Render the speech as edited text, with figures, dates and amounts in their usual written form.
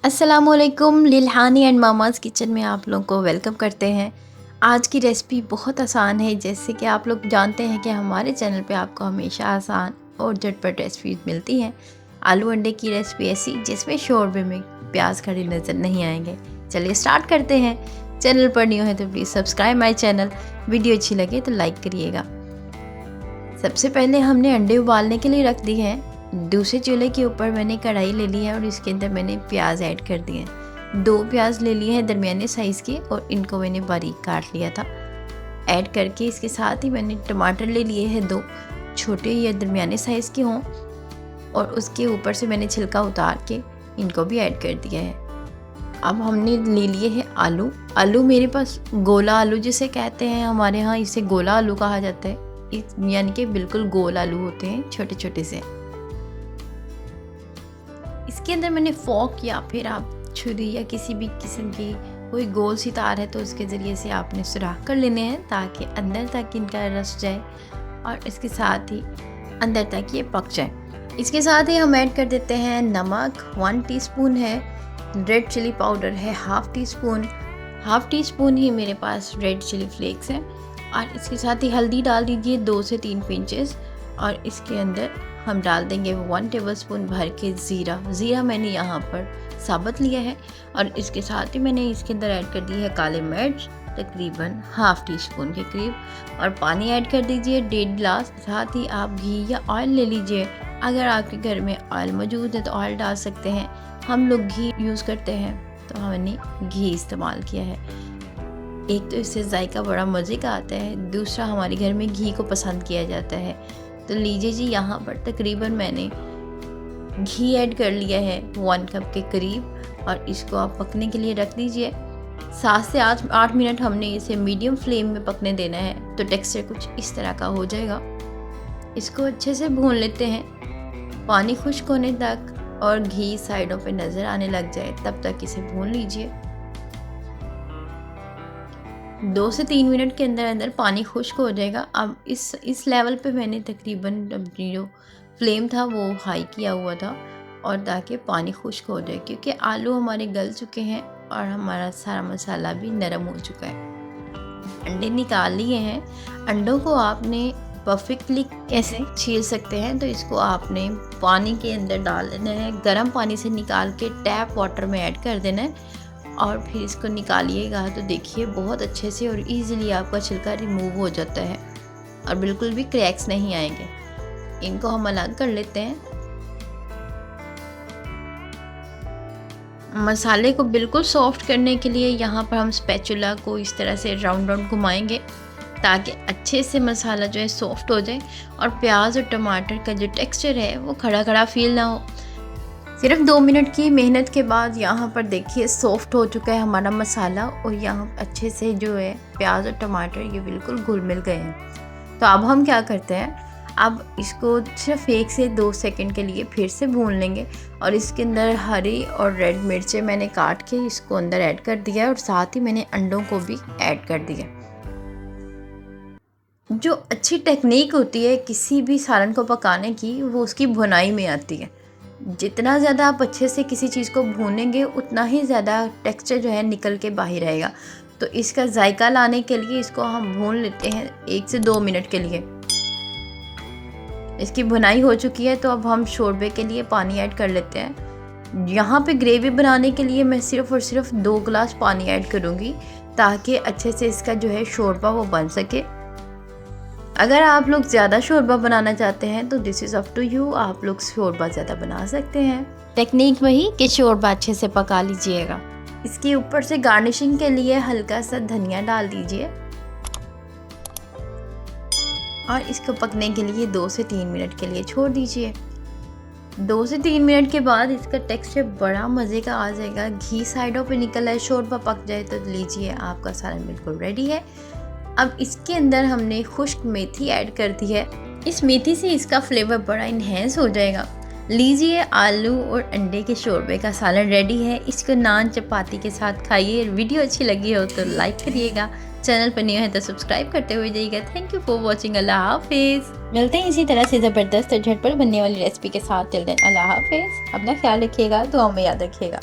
अस्सलामुअलैकुम, लिल्हानी and मामाज़ kitchen में आप लोगों को वेलकम करते हैं। आज की रेसिपी बहुत आसान है। जैसे कि आप लोग जानते हैं कि हमारे चैनल पे आपको हमेशा आसान और झटपट रेसिपीज़ मिलती हैं। आलू अंडे की रेसिपी ऐसी जिसमें शोरबे में प्याज खड़े नज़र नहीं आएंगे। चलिए स्टार्ट करते हैं। चैनल पर न्यू है तो please subscribe my channel. Video अच्छी लगे तो लाइक करिएगा। सबसे पहले हमने अंडे उबालने के लिए रख दिए हैं। दूसरे चूल्हे के ऊपर मैंने कढ़ाई ले ली है और इसके अंदर मैंने प्याज ऐड कर दिए हैं। 2 प्याज ले लिए हैं दरमियाने साइज़ के और इनको मैंने बारीक काट लिया था। ऐड करके इसके साथ ही मैंने टमाटर ले लिए हैं 2 छोटे या दरमियाने साइज़ के हों और उसके ऊपर से मैंने छिलका उतार के इनको भी ऐड कर दिया है। अब हमने ले लिए हैं आलू मेरे पास गोला आलू जिसे कहते हैं, हमारे यहाँ इसे गोला आलू कहा जाता है। यानी कि बिल्कुल गोल आलू होते हैं, छोटे छोटे से। इसके अंदर मैंने फोक या फिर आप छुरी या किसी भी किस्म की कोई गोल सी तार है तो उसके ज़रिए से आपने सुराख कर लेने हैं ताकि अंदर तक इनका रस जाए और इसके साथ ही अंदर तक ये पक जाए। इसके साथ ही हम ऐड कर देते हैं नमक 1 टीस्पून है, रेड चिली पाउडर है हाफ़ टी स्पून ही मेरे पास रेड चिली फ्लेक्स हैं और इसके साथ ही हल्दी डाल दीजिए 2 से 3 पिंचेस और इसके अंदर हम डाल देंगे 1 टेबलस्पून भर के ज़ीरा मैंने यहाँ पर साबुत लिया है और इसके साथ ही मैंने इसके अंदर ऐड कर दी है काली मिर्च तकरीबन हाफ़ टी स्पून के करीब और पानी ऐड कर दीजिए 1.5 गिलास। साथ ही आप घी या ऑयल ले लीजिए। अगर आपके घर में ऑयल मौजूद है तो ऑयल डाल सकते हैं। हम लोग घी यूज़ करते हैं तो हमने घी इस्तेमाल किया है। एक तो इससे जायका बड़ा मज़े का आता है, दूसरा हमारे घर में घी को पसंद किया जाता है। तो लीजिए जी, यहाँ पर तकरीबन मैंने घी ऐड कर लिया है 1 कप के करीब और इसको आप पकने के लिए रख दीजिए। 7 से 8 मिनट हमने इसे मीडियम फ्लेम में पकने देना है तो टेक्सचर कुछ इस तरह का हो जाएगा। इसको अच्छे से भून लेते हैं, पानी खुश्क होने तक और घी साइडों पे नज़र आने लग जाए तब तक इसे भून लीजिए। 2 से 3 मिनट के अंदर अंदर पानी खुश्क हो जाएगा। अब इस लेवल पे मैंने तकरीबन अपनी जो फ्लेम था वो हाई किया हुआ था और ताकि पानी खुश्क हो जाए, क्योंकि आलू हमारे गल चुके हैं और हमारा सारा मसाला भी नरम हो चुका है। अंडे निकाल लिए हैं। अंडों को आपने परफेक्टली कैसे छील सकते हैं तो इसको आपने पानी के अंदर डाल देना है, गर्म पानी से निकाल के टैप वाटर में ऐड कर देना है और फिर इसको निकालिएगा तो देखिए बहुत अच्छे से और इजीली आपका छिलका रिमूव हो जाता है और बिल्कुल भी क्रैक्स नहीं आएंगे। इनको हम अलग कर लेते हैं। मसाले को बिल्कुल सॉफ्ट करने के लिए यहाँ पर हम स्पैचुला को इस तरह से राउंड घुमाएंगे ताकि अच्छे से मसाला जो है सॉफ्ट हो जाए और प्याज और टमाटर का जो टेक्सचर है वो खड़ा खड़ा फील ना हो। सिर्फ 2 मिनट की मेहनत के बाद यहाँ पर देखिए सॉफ्ट हो चुका है हमारा मसाला और यहाँ अच्छे से जो है प्याज और टमाटर ये बिल्कुल घुल मिल गए हैं। तो अब हम क्या करते हैं, अब इसको सिर्फ 1 से 2 सेकंड के लिए फिर से भून लेंगे और इसके अंदर हरी और रेड मिर्चें मैंने काट के इसको अंदर ऐड कर दिया और साथ ही मैंने अंडों को भी ऐड कर दिया। जो अच्छी टेक्निक होती है किसी भी सालन को पकाने की वो उसकी भुनाई में आती है। जितना ज़्यादा आप अच्छे से किसी चीज़ को भूनेंगे उतना ही ज़्यादा टेक्सचर जो है निकल के बाहर आएगा। तो इसका जायका लाने के लिए इसको हम भून लेते हैं 1 से 2 मिनट के लिए। इसकी भुनाई हो चुकी है तो अब हम शोरबे के लिए पानी ऐड कर लेते हैं। यहाँ पे ग्रेवी बनाने के लिए मैं सिर्फ और सिर्फ 2 गिलास पानी ऐड करूँगी ताकि अच्छे से इसका जो है शोरबा वो बन सके। अगर आप लोग ज़्यादा शोरबा बनाना चाहते हैं तो this is up to you, आप लोग शोरबा ज़्यादा बना सकते हैं। टेक्निक वही कि शोरबा अच्छे से पका लीजिएगा। इसके ऊपर से गार्निशिंग के लिए हल्का सा धनिया डाल दीजिए और इसको पकने के लिए 2 से 3 मिनट के लिए छोड़ दीजिए। 2 से 3 मिनट के बाद इसका टेक्सचर बड़ा मज़े का आ जाएगा। घी साइडों पे निकल आए, शोरबा पक जाए तो लीजिए आपका सालन बिल्कुल रेडी है। अब इसके अंदर हमने खुश्क मेथी ऐड कर दी है। इस मेथी से इसका फ्लेवर बड़ा इन्हेंस हो जाएगा। लीजिए, आलू और अंडे के शोरबे का सालन रेडी है। इसको नान चपाती के साथ खाइए। वीडियो अच्छी लगी हो तो लाइक करिएगा, चैनल पर न्यू है तो सब्सक्राइब करते हुए जाइएगा। Thank you for watching. अल्लाह हाफिज़। मिलते हैं इसी तरह से ज़बरदस्त और झटपट बनने वाली रेसिपी के साथ। टिल देन अल्लाह हाफिज़। अपना ख्याल रखिएगा, दुआ में याद रखिएगा।